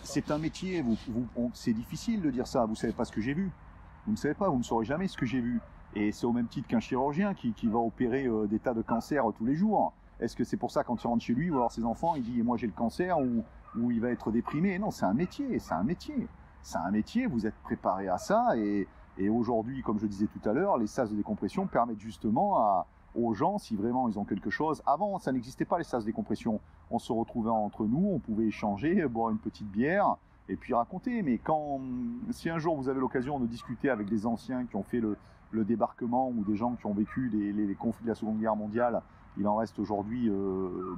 C'est un métier, c'est difficile de dire ça, vous savez pas ce que j'ai vu. Vous ne savez pas, vous ne saurez jamais ce que j'ai vu. Et c'est au même titre qu'un chirurgien qui va opérer des tas de cancers tous les jours. Est-ce que c'est pour ça quand il rentre chez lui, voir ses enfants, il dit « moi j'ai le cancer » ou il va être déprimé? Non, c'est un métier, c'est un métier. C'est un métier, vous êtes préparé à ça. Et aujourd'hui, comme je disais tout à l'heure, les sas de décompression permettent justement aux gens, si vraiment ils ont quelque chose. Avant, ça n'existait pas les sas de décompression. On se retrouvait entre nous, on pouvait échanger, boire une petite bière et puis raconter. Mais si un jour vous avez l'occasion de discuter avec des anciens qui ont fait le débarquement ou des gens qui ont vécu les conflits de la Seconde Guerre mondiale, il en reste aujourd'hui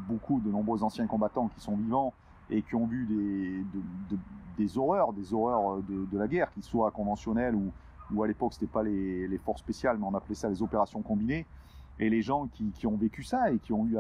beaucoup, de nombreux anciens combattants qui sont vivants et qui ont vu des horreurs de la guerre, qu'ils soient conventionnelles ou à l'époque c'était pas les forces spéciales, mais on appelait ça les opérations combinées. Et les gens qui ont vécu ça et qui ont eu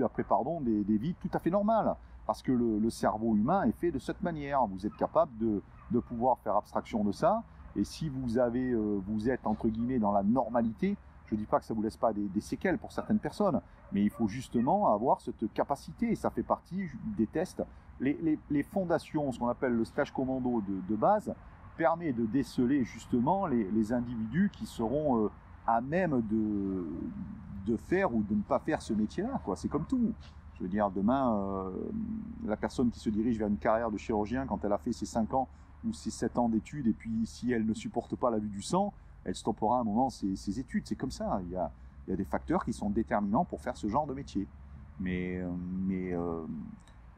après des vies tout à fait normales. Parce que le cerveau humain est fait de cette manière. Vous êtes capable de pouvoir faire abstraction de ça. Et si vous êtes entre guillemets dans la normalité, je ne dis pas que ça ne vous laisse pas des séquelles pour certaines personnes, mais il faut justement avoir cette capacité. Et ça fait partie des tests. Les fondations, ce qu'on appelle le stage commando de base, permet de déceler justement les individus qui seront à même de faire ou de ne pas faire ce métier-là, quoi. C'est comme tout. Je veux dire, demain, la personne qui se dirige vers une carrière de chirurgien, quand elle a fait ses 5 ans ou ses 7 ans d'études, et puis si elle ne supporte pas la vue du sang, elle stoppera à un moment ses études. C'est comme ça. Il y a des facteurs qui sont déterminants pour faire ce genre de métier. Mais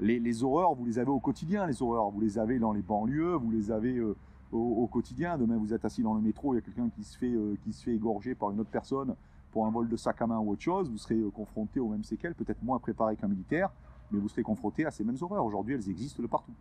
les horreurs, vous les avez au quotidien, les horreurs. Vous les avez dans les banlieues, vous les avez au quotidien. Demain, vous êtes assis dans le métro, il y a quelqu'un qui se fait égorger par une autre personne pour un vol de sac à main ou autre chose. Vous serez confronté aux mêmes séquelles, peut-être moins préparé qu'un militaire, mais vous serez confronté à ces mêmes horreurs. Aujourd'hui, elles existent de partout.